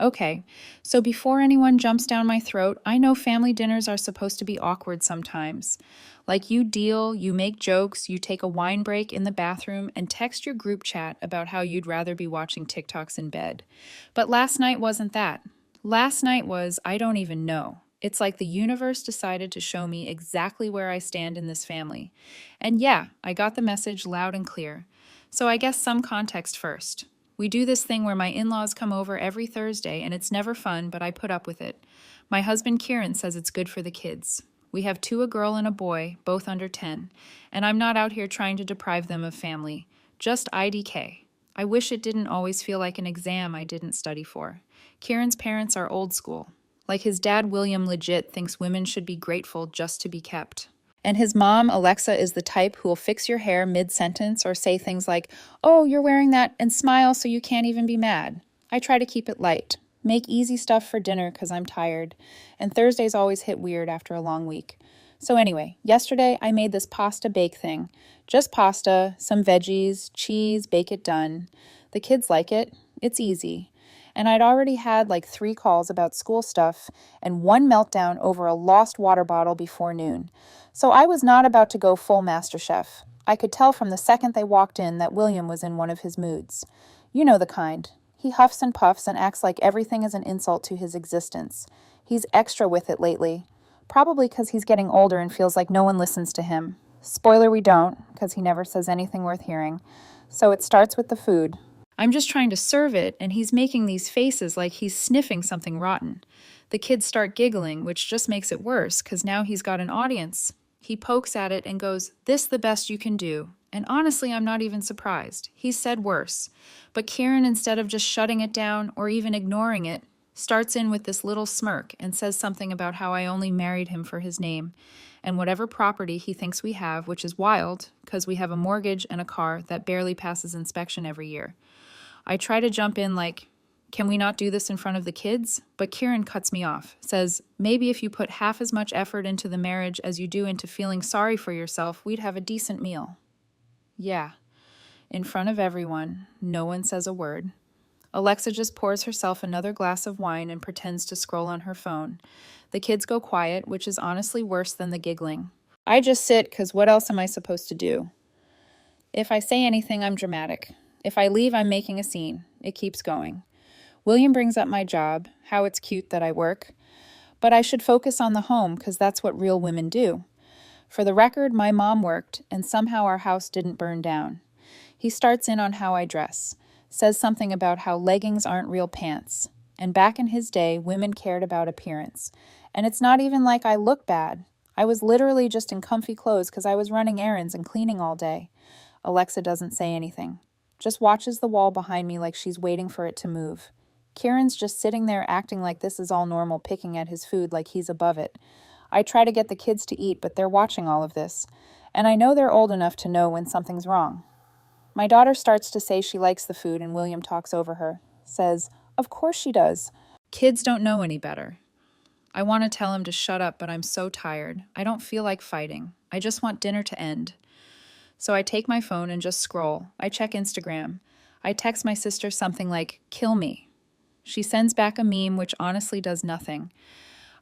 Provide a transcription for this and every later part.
Okay, so before anyone jumps down my throat, I know family dinners are supposed to be awkward sometimes. Like you deal, you make jokes, you take a wine break in the bathroom, and text your group chat about how you'd rather be watching TikToks in bed. But last night wasn't that. Last night was, I don't even know. It's like the universe decided to show me exactly where I stand in this family. And yeah, I got the message loud and clear. So I guess some context first. We do this thing where my in laws come over every Thursday, and it's never fun, but I put up with it. My husband Kieran says it's good for the kids. We have two, a girl and a boy, both under 10, and I'm not out here trying to deprive them of family. Just IDK. I wish it didn't always feel like an exam I didn't study for. Kieran's parents are old school. Like his dad, William, legit thinks women should be grateful just to be kept. And his mom, Alexa, is the type who will fix your hair mid-sentence or say things like, "Oh, you're wearing that," and smile so you can't even be mad. I try to keep it light. Make easy stuff for dinner because I'm tired. And Thursdays always hit weird after a long week. So anyway, yesterday I made this pasta bake thing. Just pasta, some veggies, cheese, bake it done. The kids like it. It's easy. And I'd already had like 3 calls about school stuff and 1 meltdown over a lost water bottle before noon. So I was not about to go full MasterChef. I could tell from the second they walked in that William was in one of his moods. You know the kind. He huffs and puffs and acts like everything is an insult to his existence. He's extra with it lately. Probably because he's getting older and feels like no one listens to him. Spoiler, we don't, because he never says anything worth hearing. So it starts with the food. I'm just trying to serve it, and he's making these faces like he's sniffing something rotten. The kids start giggling, which just makes it worse, because now he's got an audience. He pokes at it and goes, "This the best you can do." And honestly, I'm not even surprised. He said worse. But Kieran, instead of just shutting it down or even ignoring it, starts in with this little smirk and says something about how I only married him for his name and whatever property he thinks we have, which is wild because we have a mortgage and a car that barely passes inspection every year. I try to jump in like, "Can we not do this in front of the kids?" But Kieran cuts me off, says, "Maybe if you put half as much effort into the marriage as you do into feeling sorry for yourself, we'd have a decent meal." Yeah, in front of everyone, no one says a word. Alexa just pours herself another glass of wine and pretends to scroll on her phone. The kids go quiet, which is honestly worse than the giggling. I just sit, because what else am I supposed to do? If I say anything, I'm dramatic. If I leave, I'm making a scene. It keeps going. William brings up my job, how it's cute that I work. But I should focus on the home, because that's what real women do. For the record, my mom worked, and somehow our house didn't burn down. He starts in on how I dress, says something about how leggings aren't real pants. And back in his day, women cared about appearance. And it's not even like I look bad. I was literally just in comfy clothes because I was running errands and cleaning all day. Alexa doesn't say anything. Just watches the wall behind me like she's waiting for it to move. Kieran's just sitting there acting like this is all normal, picking at his food like he's above it. I try to get the kids to eat, but they're watching all of this. And I know they're old enough to know when something's wrong. My daughter starts to say she likes the food, and William talks over her. Says, "Of course she does." Kids don't know any better. I want to tell him to shut up, but I'm so tired. I don't feel like fighting. I just want dinner to end. So I take my phone and just scroll. I check Instagram. I text my sister something like, "Kill me." She sends back a meme which honestly does nothing.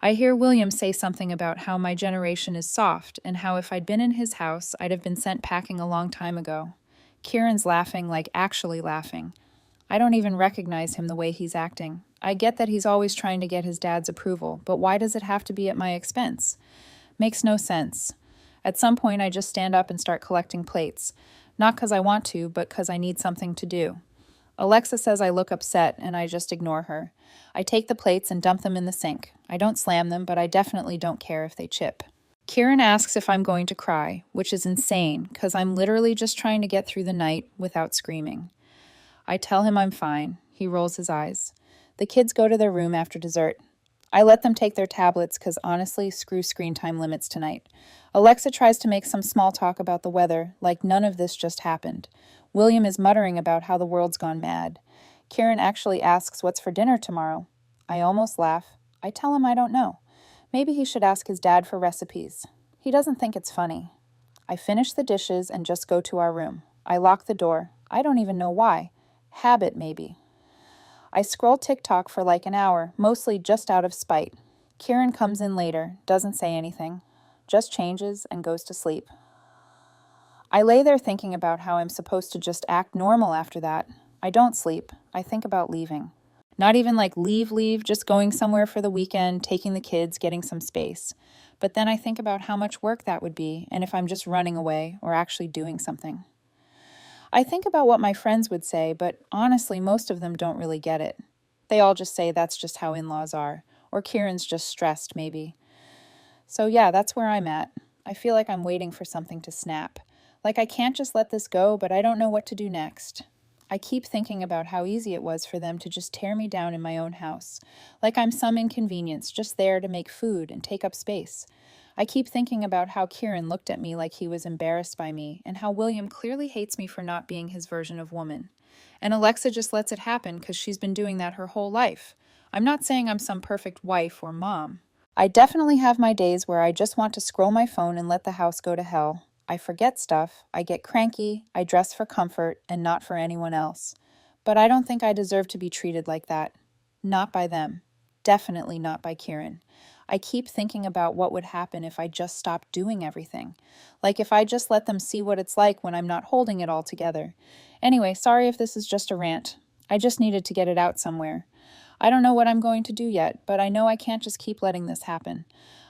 I hear William say something about how my generation is soft and how if I'd been in his house, I'd have been sent packing a long time ago. Kieran's laughing, like actually laughing. I don't even recognize him the way he's acting. I get that he's always trying to get his dad's approval, but why does it have to be at my expense? Makes no sense. At some point, I just stand up and start collecting plates. Not because I want to, but because I need something to do. Alexa says I look upset, and I just ignore her. I take the plates and dump them in the sink. I don't slam them, but I definitely don't care if they chip. Kieran asks if I'm going to cry, which is insane, because I'm literally just trying to get through the night without screaming. I tell him I'm fine. He rolls his eyes. The kids go to their room after dessert. I let them take their tablets because honestly, screw screen time limits tonight. Alexa tries to make some small talk about the weather, like none of this just happened. William is muttering about how the world's gone mad. Kieran actually asks what's for dinner tomorrow. I almost laugh. I tell him I don't know. Maybe he should ask his dad for recipes. He doesn't think it's funny. I finish the dishes and just go to our room. I lock the door. I don't even know why. Habit, maybe. I scroll TikTok for like an hour, mostly just out of spite. Kieran comes in later, doesn't say anything, just changes and goes to sleep. I lay there thinking about how I'm supposed to just act normal after that. I don't sleep. I think about leaving. Not even like leave, just going somewhere for the weekend, taking the kids, getting some space. But then I think about how much work that would be, and if I'm just running away or actually doing something. I think about what my friends would say, but honestly, most of them don't really get it. They all just say that's just how in-laws are, or Kieran's just stressed, maybe. So yeah, that's where I'm at. I feel like I'm waiting for something to snap. Like I can't just let this go, but I don't know what to do next. I keep thinking about how easy it was for them to just tear me down in my own house. Like I'm some inconvenience, just there to make food and take up space. I keep thinking about how Kieran looked at me like he was embarrassed by me, and how William clearly hates me for not being his version of woman. And Alexa just lets it happen because she's been doing that her whole life. I'm not saying I'm some perfect wife or mom. I definitely have my days where I just want to scroll my phone and let the house go to hell. I forget stuff, I get cranky, I dress for comfort and not for anyone else. But I don't think I deserve to be treated like that. Not by them. Definitely not by Kieran. I keep thinking about what would happen if I just stopped doing everything. Like if I just let them see what it's like when I'm not holding it all together. Anyway, sorry if this is just a rant. I just needed to get it out somewhere. I don't know what I'm going to do yet, but I know I can't just keep letting this happen.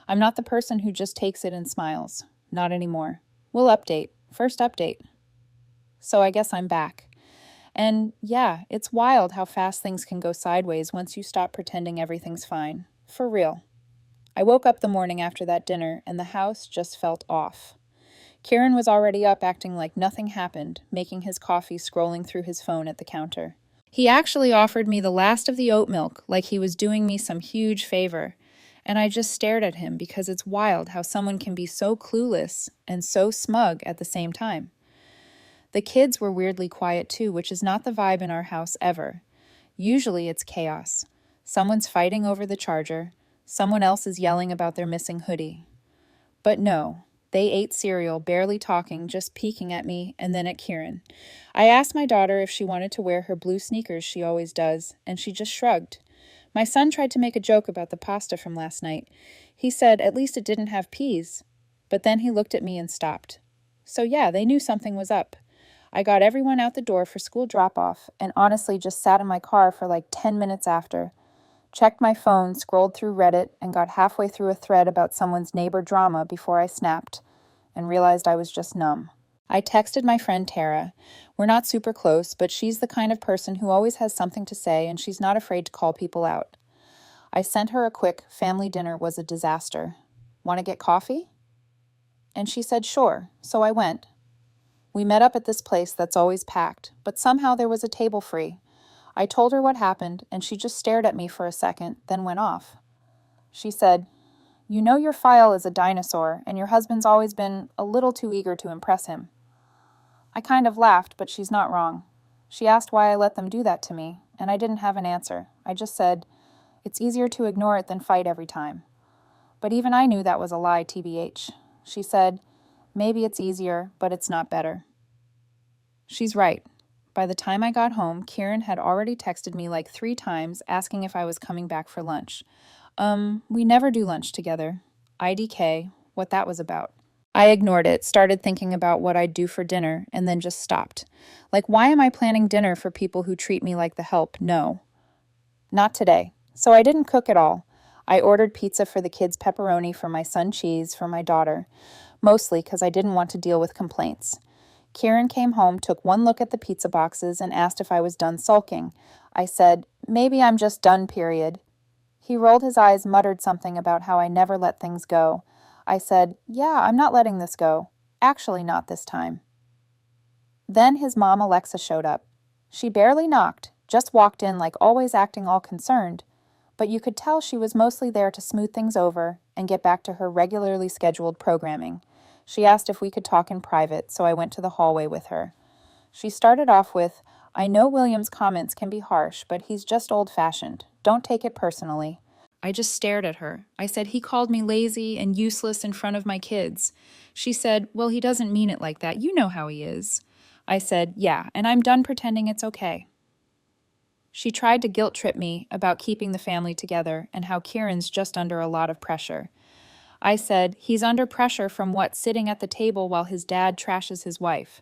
I'm not the person who just takes it and smiles. Not anymore. We'll update. First update. So I guess I'm back. And yeah, it's wild how fast things can go sideways once you stop pretending everything's fine. For real. I woke up the morning after that dinner and the house just felt off. Kieran was already up acting like nothing happened, making his coffee, scrolling through his phone at the counter. He actually offered me the last of the oat milk, like he was doing me some huge favor. And I just stared at him because it's wild how someone can be so clueless and so smug at the same time. The kids were weirdly quiet too, which is not the vibe in our house ever. Usually it's chaos. Someone's fighting over the charger. Someone else is yelling about their missing hoodie. But no, they ate cereal, barely talking, just peeking at me and then at Kieran. I asked my daughter if she wanted to wear her blue sneakers she always does, and she just shrugged. My son tried to make a joke about the pasta from last night. He said at least it didn't have peas. But then he looked at me and stopped. So yeah, they knew something was up. I got everyone out the door for school drop-off and honestly just sat in my car for like 10 minutes after. Checked my phone, scrolled through Reddit, and got halfway through a thread about someone's neighbor drama before I snapped and realized I was just numb. I texted my friend Tara. We're not super close, but she's the kind of person who always has something to say and she's not afraid to call people out. I sent her a quick family dinner was a disaster. Want to get coffee? And she said sure, so I went. We met up at this place that's always packed, but somehow there was a table free. I told her what happened, and she just stared at me for a second, then went off. She said, "You know your file is a dinosaur, and your husband's always been a little too eager to impress him." I kind of laughed, but she's not wrong. She asked why I let them do that to me, and I didn't have an answer. I just said, "It's easier to ignore it than fight every time." But even I knew that was a lie, TBH. She said, "Maybe it's easier, but it's not better." She's right. By the time I got home, Kieran had already texted me like 3 times asking if I was coming back for lunch. We never do lunch together. IDK, what that was about. I ignored it, started thinking about what I'd do for dinner, and then just stopped. Like, why am I planning dinner for people who treat me like the help? No. Not today. So I didn't cook at all. I ordered pizza for the kids, pepperoni for my son, cheese for my daughter, mostly because I didn't want to deal with complaints. Kieran came home, took one look at the pizza boxes, and asked if I was done sulking. I said, "Maybe I'm just done, period." He rolled his eyes, muttered something about how I never let things go. I said, "Yeah, I'm not letting this go. Actually, not this time." Then his mom, Alexa, showed up. She barely knocked, just walked in like always acting all concerned, but you could tell she was mostly there to smooth things over and get back to her regularly scheduled programming. She asked if we could talk in private, so I went to the hallway with her. She started off with, "I know William's comments can be harsh, but he's just old-fashioned. Don't take it personally." I just stared at her. I said he called me lazy and useless in front of my kids. She said, "Well, he doesn't mean it like that. You know how he is." I said, "Yeah, and I'm done pretending it's okay." She tried to guilt trip me about keeping the family together and how Kieran's just under a lot of pressure. I said, he's under pressure from what, sitting at the table while his dad trashes his wife.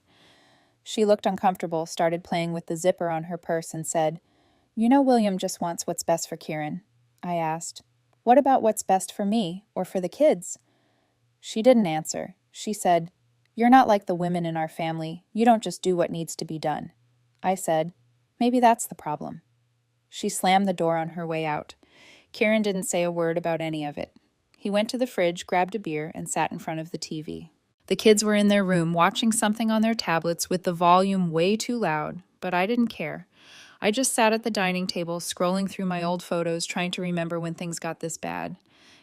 She looked uncomfortable, started playing with the zipper on her purse, and said, "You know William just wants what's best for Kieran." I asked, "What about what's best for me, or for the kids?" She didn't answer. She said, "You're not like the women in our family. You don't just do what needs to be done." I said, "Maybe that's the problem." She slammed the door on her way out. Kieran didn't say a word about any of it. He went to the fridge, grabbed a beer, and sat in front of the TV. The kids were in their room watching something on their tablets with the volume way too loud, but I didn't care. I just sat at the dining table, scrolling through my old photos, trying to remember when things got this bad.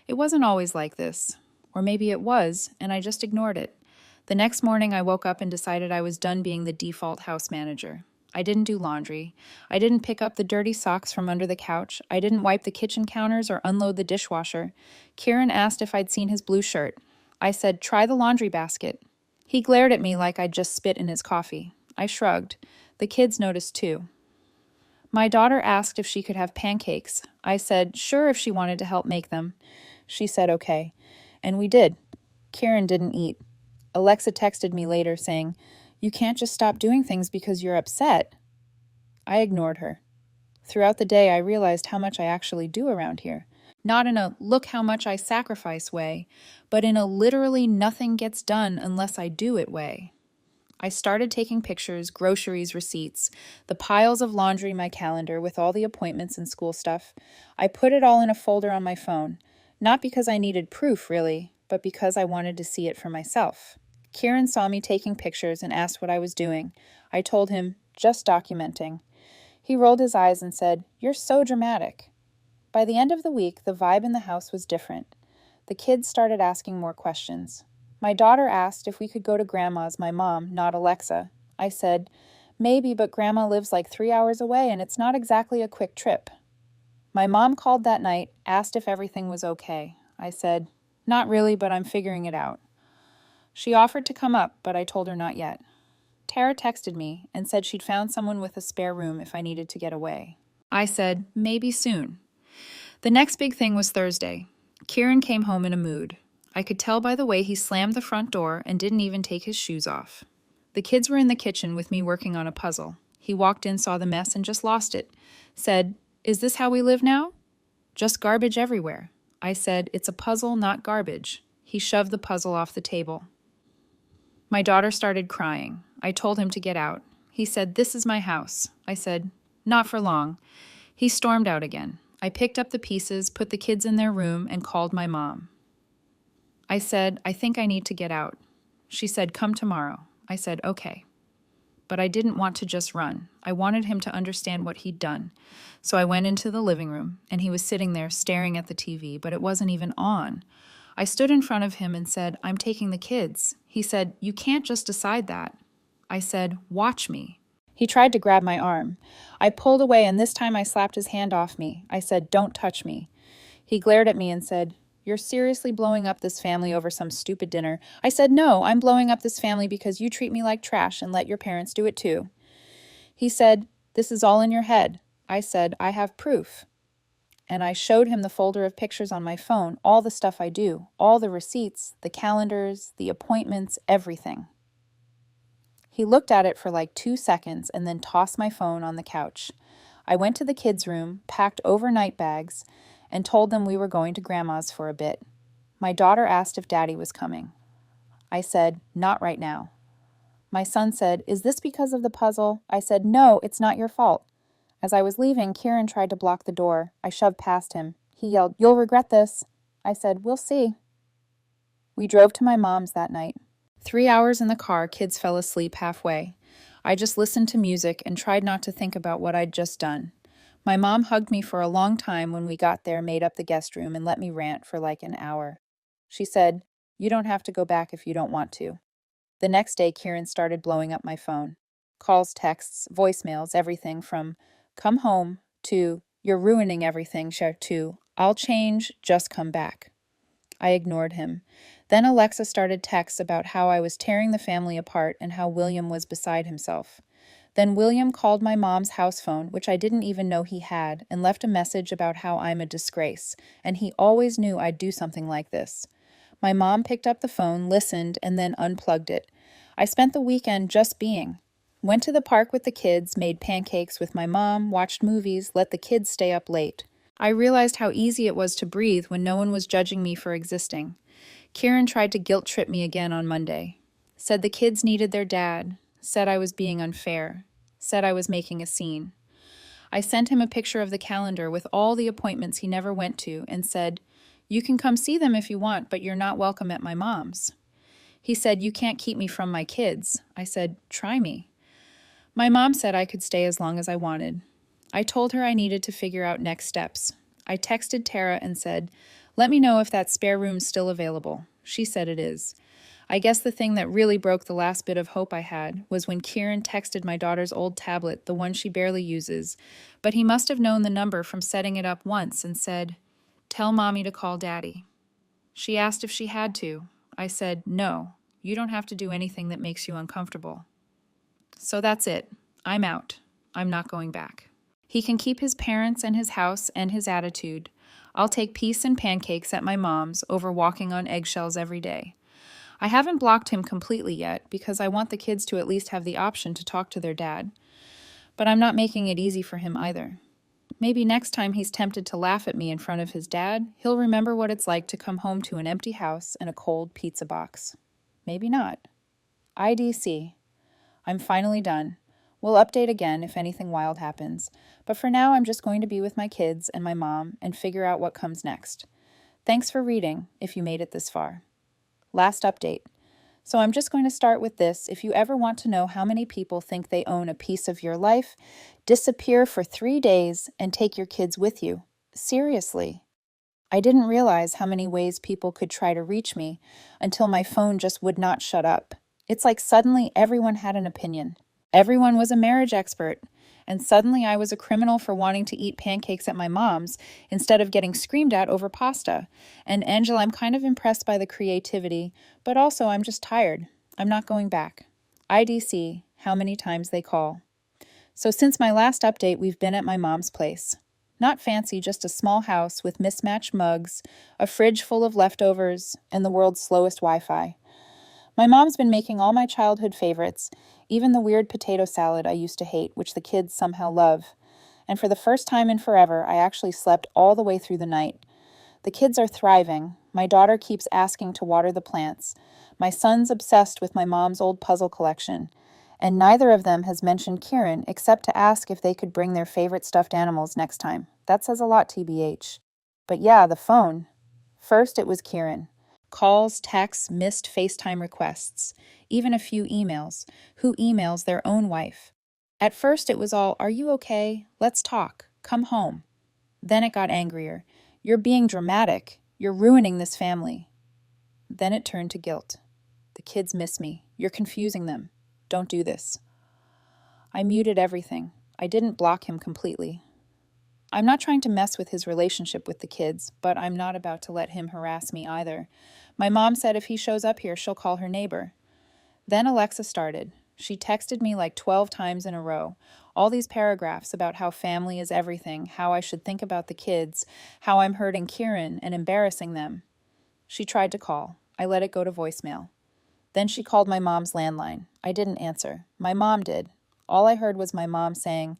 It wasn't always like this. Or maybe it was, and I just ignored it. The next morning, I woke up and decided I was done being the default house manager. I didn't do laundry. I didn't pick up the dirty socks from under the couch. I didn't wipe the kitchen counters or unload the dishwasher. Kieran asked if I'd seen his blue shirt. I said, "Try the laundry basket." He glared at me like I'd just spit in his coffee. I shrugged. The kids noticed too. My daughter asked if she could have pancakes. I said, sure, if she wanted to help make them. She said okay. And we did. Kieran didn't eat. Alexa texted me later saying, "You can't just stop doing things because you're upset." I ignored her. Throughout the day, I realized how much I actually do around here. Not in a look how much I sacrifice way, but in a literally nothing gets done unless I do it way. I started taking pictures, groceries, receipts, the piles of laundry in my calendar with all the appointments and school stuff. I put it all in a folder on my phone, not because I needed proof, really, but because I wanted to see it for myself. Kieran saw me taking pictures and asked what I was doing. I told him, just documenting. He rolled his eyes and said, "You're so dramatic." By the end of the week, the vibe in the house was different. The kids started asking more questions. My daughter asked if we could go to Grandma's, my mom, not Alexa. I said, "Maybe, but Grandma lives like 3 hours away and it's not exactly a quick trip." My mom called that night, asked if everything was okay. I said, "Not really, but I'm figuring it out." She offered to come up, but I told her not yet. Tara texted me and said she'd found someone with a spare room if I needed to get away. I said, maybe soon. The next big thing was Thursday. Kieran came home in a mood. I could tell by the way he slammed the front door and didn't even take his shoes off. The kids were in the kitchen with me working on a puzzle. He walked in, saw the mess, and just lost it. Said, "Is this how we live now?" "Just garbage everywhere." I said, "It's a puzzle, not garbage." He shoved the puzzle off the table. My daughter started crying. I told him to get out. He said, "This is my house." I said, "Not for long." He stormed out again. I picked up the pieces, put the kids in their room, and called my mom. I said, "I think I need to get out." She said, "Come tomorrow." I said, "Okay." But I didn't want to just run. I wanted him to understand what he'd done. So I went into the living room, and he was sitting there staring at the TV, but it wasn't even on. I stood in front of him and said, "I'm taking the kids." He said, "You can't just decide that." I said, "Watch me." He tried to grab my arm. I pulled away, and this time I slapped his hand off me. I said, "Don't touch me." He glared at me and said, "You're seriously blowing up this family over some stupid dinner." I said, "No, I'm blowing up this family because you treat me like trash and let your parents do it too." He said, "This is all in your head." I said, "I have proof." And I showed him the folder of pictures on my phone, all the stuff I do, all the receipts, the calendars, the appointments, everything. He looked at it for like 2 seconds and then tossed my phone on the couch. I went to the kids' room, packed overnight bags, and told them we were going to Grandma's for a bit. My daughter asked if Daddy was coming. I said, "Not right now." My son said, "Is this because of the puzzle?" I said, "No, it's not your fault." As I was leaving, Kieran tried to block the door. I shoved past him. He yelled, "You'll regret this." I said, "We'll see." We drove to my mom's that night. 3 hours in the car, kids fell asleep halfway. I just listened to music and tried not to think about what I'd just done. My mom hugged me for a long time when we got there, made up the guest room, and let me rant for like an hour. She said, "You don't have to go back if you don't want to." The next day, Kieran started blowing up my phone. Calls, texts, voicemails, everything from "come home" to "you're ruining everything" to "I'll change, just come back." I ignored him. Then Alexa started texts about how I was tearing the family apart and how William was beside himself. Then William called my mom's house phone, which I didn't even know he had, and left a message about how I'm a disgrace, and he always knew I'd do something like this. My mom picked up the phone, listened, and then unplugged it. I spent the weekend just being. Went to the park with the kids, made pancakes with my mom, watched movies, let the kids stay up late. I realized how easy it was to breathe when no one was judging me for existing. Kieran tried to guilt trip me again on Monday. Said the kids needed their dad. Said I was being unfair. Said I was making a scene. I sent him a picture of the calendar with all the appointments he never went to and said, "You can come see them if you want, but you're not welcome at my mom's." He said, "You can't keep me from my kids." I said, "Try me." My mom said I could stay as long as I wanted. I told her I needed to figure out next steps. I texted Tara and said, "Let me know if that spare room's still available." She said it is. I guess the thing that really broke the last bit of hope I had was when Kieran texted my daughter's old tablet, the one she barely uses, but he must have known the number from setting it up once and said, "Tell Mommy to call Daddy." She asked if she had to. I said, "No, you don't have to do anything that makes you uncomfortable." So that's it. I'm out. I'm not going back. He can keep his parents and his house and his attitude. I'll take peace and pancakes at my mom's over walking on eggshells every day. I haven't blocked him completely yet because I want the kids to at least have the option to talk to their dad. But I'm not making it easy for him either. Maybe next time he's tempted to laugh at me in front of his dad, he'll remember what it's like to come home to an empty house and a cold pizza box. Maybe not. IDC. I'm finally done. We'll update again if anything wild happens, but for now I'm just going to be with my kids and my mom and figure out what comes next. Thanks for reading, if you made it this far. Last update. So I'm just going to start with this. If you ever want to know how many people think they own a piece of your life, disappear for 3 days and take your kids with you. Seriously. I didn't realize how many ways people could try to reach me until my phone just would not shut up. It's like suddenly everyone had an opinion. Everyone was a marriage expert, and suddenly I was a criminal for wanting to eat pancakes at my mom's instead of getting screamed at over pasta. And Angela, I'm kind of impressed by the creativity, but also I'm just tired. I'm not going back. IDC, how many times they call. So since my last update, we've been at my mom's place. Not fancy, just a small house with mismatched mugs, a fridge full of leftovers, and the world's slowest Wi-Fi. My mom's been making all my childhood favorites, even the weird potato salad I used to hate, which the kids somehow love. And for the first time in forever, I actually slept all the way through the night. The kids are thriving. My daughter keeps asking to water the plants. My son's obsessed with my mom's old puzzle collection. And neither of them has mentioned Kieran except to ask if they could bring their favorite stuffed animals next time. That says a lot, TBH. But yeah, the phone. First, it was Kieran. Calls, texts, missed FaceTime requests, even a few emails. Who emails their own wife? At first it was all, "Are you okay? Let's talk. Come home." Then it got angrier. "You're being dramatic. You're ruining this family." Then it turned to guilt. "The kids miss me. You're confusing them. Don't do this." I muted everything. I didn't block him completely. I'm not trying to mess with his relationship with the kids, but I'm not about to let him harass me either. My mom said if he shows up here, she'll call her neighbor. Then Alexa started. She texted me like 12 times in a row. All these paragraphs about how family is everything, how I should think about the kids, how I'm hurting Kieran and embarrassing them. She tried to call. I let it go to voicemail. Then she called my mom's landline. I didn't answer. My mom did. All I heard was my mom saying,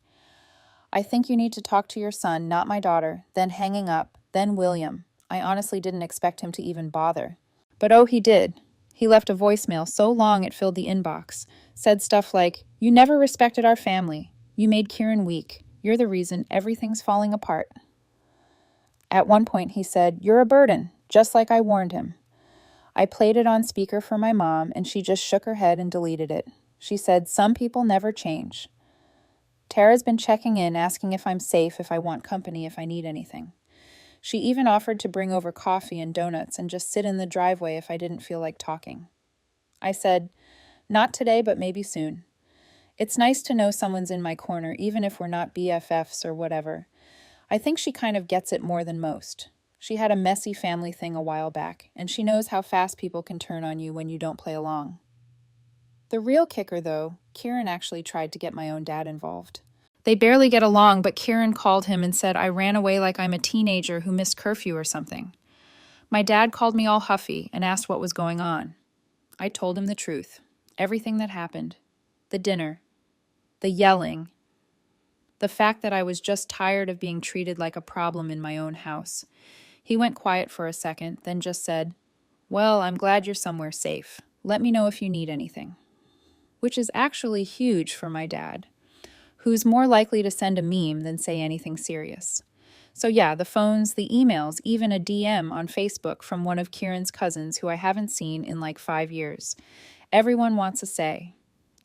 "I think you need to talk to your son, not my daughter," then hanging up, then William. I honestly didn't expect him to even bother. But oh, he did. He left a voicemail so long it filled the inbox. Said stuff like, "You never respected our family. You made Kieran weak. You're the reason everything's falling apart." At one point he said, "You're a burden," just like I warned him. I played it on speaker for my mom and she just shook her head and deleted it. She said, "Some people never change." Tara's been checking in, asking if I'm safe, if I want company, if I need anything. She even offered to bring over coffee and donuts and just sit in the driveway if I didn't feel like talking. I said, "Not today, but maybe soon." It's nice to know someone's in my corner, even if we're not BFFs or whatever. I think she kind of gets it more than most. She had a messy family thing a while back, and she knows how fast people can turn on you when you don't play along. The real kicker, though, Kieran actually tried to get my own dad involved. They barely get along, but Kieran called him and said I ran away like I'm a teenager who missed curfew or something. My dad called me all huffy and asked what was going on. I told him the truth, everything that happened, the dinner, the yelling, the fact that I was just tired of being treated like a problem in my own house. He went quiet for a second, then just said, "Well, I'm glad you're somewhere safe. Let me know if you need anything." Which is actually huge for my dad, who's more likely to send a meme than say anything serious. So yeah, the phones, the emails, even a DM on Facebook from one of Kieran's cousins who I haven't seen in like 5 years. Everyone wants a say.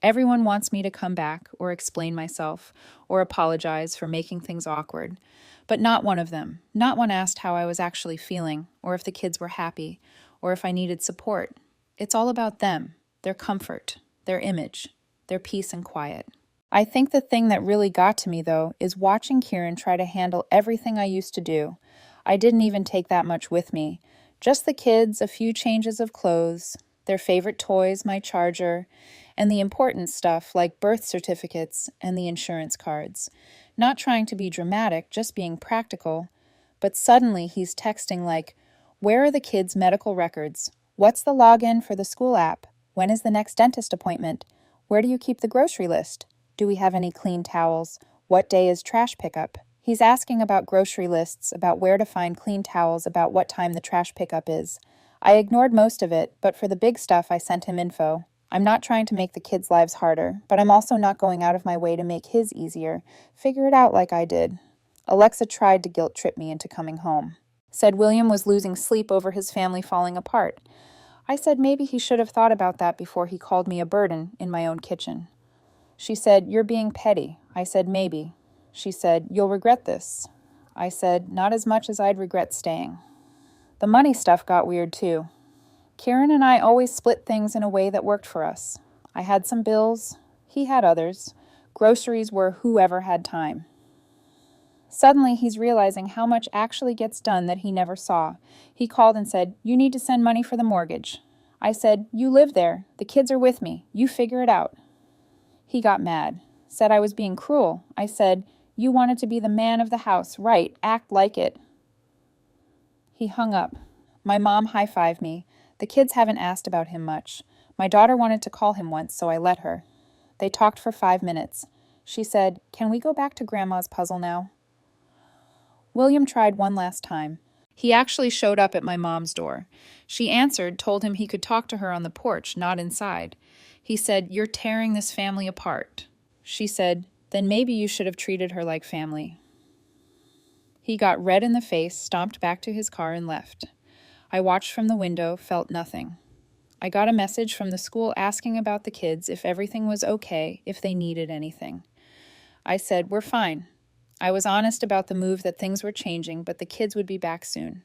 Everyone wants me to come back or explain myself or apologize for making things awkward. But not one of them. Not one asked how I was actually feeling or if the kids were happy or if I needed support. It's all about them, their comfort, their image, their peace and quiet. I think the thing that really got to me, though, is watching Kieran try to handle everything I used to do. I didn't even take that much with me. Just the kids, a few changes of clothes, their favorite toys, my charger, and the important stuff like birth certificates and the insurance cards. Not trying to be dramatic, just being practical. But suddenly he's texting like, "Where are the kids' medical records? What's the login for the school app? When is the next dentist appointment? Where do you keep the grocery list? Do we have any clean towels? What day is trash pickup?" He's asking about grocery lists, about where to find clean towels, about what time the trash pickup is. I ignored most of it, but for the big stuff I sent him info. I'm not trying to make the kids' lives harder, but I'm also not going out of my way to make his easier. Figure it out like I did. Alexa tried to guilt trip me into coming home. Said William was losing sleep over his family falling apart. I said maybe he should have thought about that before he called me a burden in my own kitchen. She said, "You're being petty." I said, "Maybe." She said, "You'll regret this." I said, "Not as much as I'd regret staying." The money stuff got weird too. Kieran and I always split things in a way that worked for us. I had some bills. He had others. Groceries were whoever had time. Suddenly, he's realizing how much actually gets done that he never saw. He called and said, "You need to send money for the mortgage." I said, "You live there. The kids are with me. You figure it out." He got mad. Said I was being cruel. I said, "You wanted to be the man of the house. Right. Act like it." He hung up. My mom high-fived me. The kids haven't asked about him much. My daughter wanted to call him once, so I let her. They talked for 5 minutes. She said, "Can we go back to Grandma's puzzle now?" William tried one last time. He actually showed up at my mom's door. She answered, told him he could talk to her on the porch, not inside. He said, "You're tearing this family apart." She said, "Then maybe you should have treated her like family." He got red in the face, stomped back to his car and left. I watched from the window, felt nothing. I got a message from the school asking about the kids, if everything was okay, if they needed anything. I said, "We're fine." I was honest about the move that things were changing, but the kids would be back soon.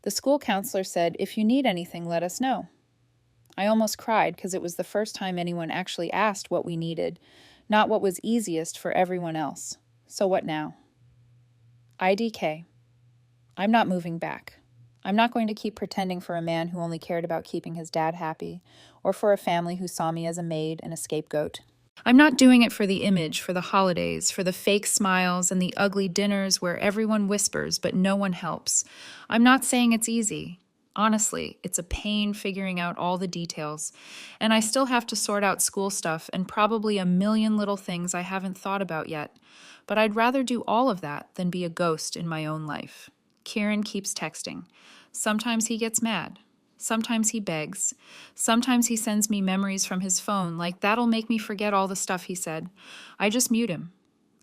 The school counselor said, "If you need anything, let us know." I almost cried because it was the first time anyone actually asked what we needed, not what was easiest for everyone else. So what now? IDK. I'm not moving back. I'm not going to keep pretending for a man who only cared about keeping his dad happy, or for a family who saw me as a maid and a scapegoat. I'm not doing it for the image, for the holidays, for the fake smiles and the ugly dinners where everyone whispers but no one helps. I'm not saying it's easy. Honestly, it's a pain figuring out all the details, and I still have to sort out school stuff and probably a million little things I haven't thought about yet. But I'd rather do all of that than be a ghost in my own life. Kieran keeps texting. Sometimes he gets mad. Sometimes he begs. Sometimes he sends me memories from his phone, like that'll make me forget all the stuff he said. I just mute him.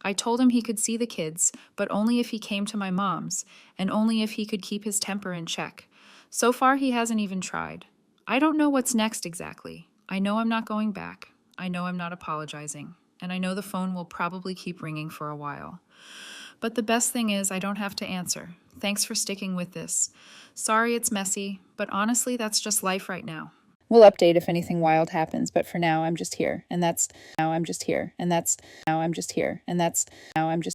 I told him he could see the kids, but only if he came to my mom's, and only if he could keep his temper in check. So far, he hasn't even tried. I don't know what's next exactly. I know I'm not going back. I know I'm not apologizing. And I know the phone will probably keep ringing for a while. But the best thing is I don't have to answer. Thanks for sticking with this. Sorry it's messy, but honestly, that's just life right now. We'll update if anything wild happens, but for now, I'm just here. And that's now I'm just here. And that's now I'm just here. And that's now I'm just